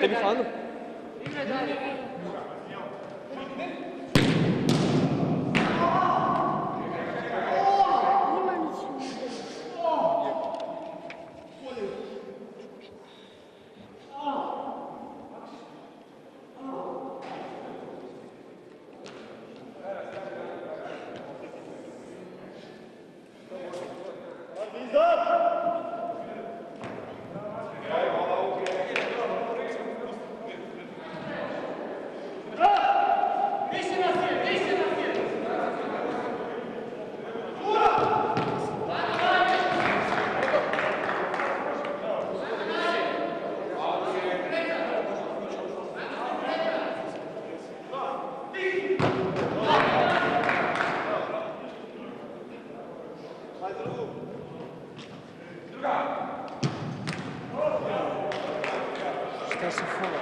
Tebi fanu? Igraj dalje. Šta se fula?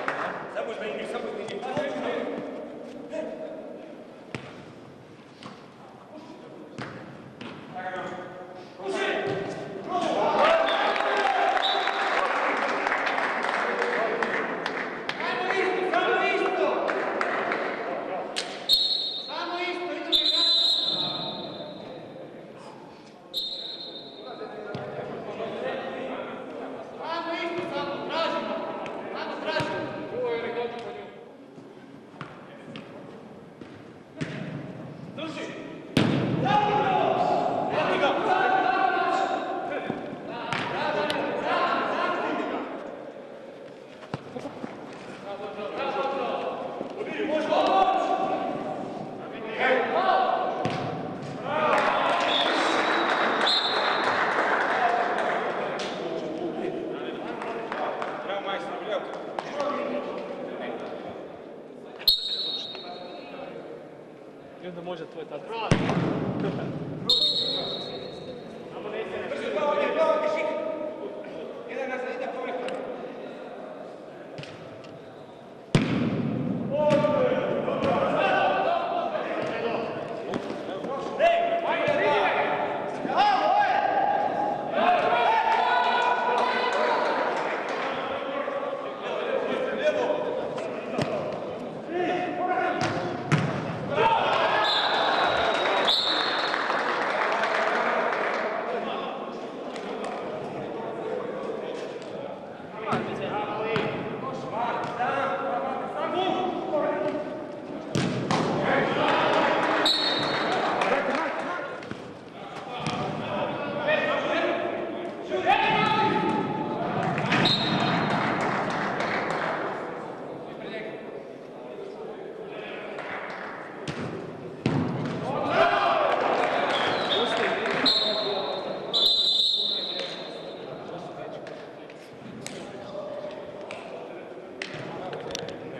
I onda može tvoj tata.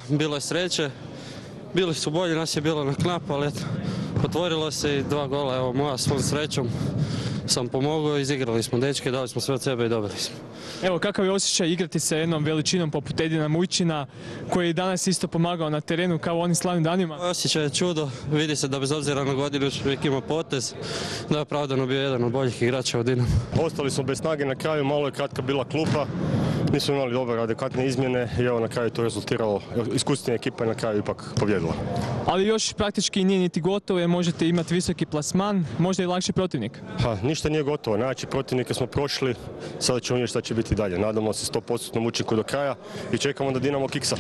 Bilo je sreće, bili su bolji, nas je bilo na knap, ali eto, otvorilo se i 2 gola, evo moja svom srećom sam pomogao, izigrali smo dečke, dali smo sve od sebe i dobili smo. Evo, kakav je osjećaj igrati sa jednom veličinom poput Edina Mujčina, koji je danas isto pomagao na terenu kao u onim slavnim danima? Osjećaj je čudo, vidi se da bez obzira na godinu još uvijek ima potez, da je opravdano bio jedan od boljih igrača u Dinamu. Ostali smo bez snage na kraju, malo je kratka bila klupa, nismo imali dobre adekvatne izmjene i evo na kraju to rezultiralo, iskusnija ekipa je na kraju ipak pobjedila. Ali još praktički nije niti gotovo jer možete imati visoki plasman, možda i lakši protivnik. Ništa nije gotovo, najjači protivnike smo prošli, sada ćemo vidjeti šta će biti dalje. Nadamo se 100% učinku do kraja i čekamo da Dinamo kiksa.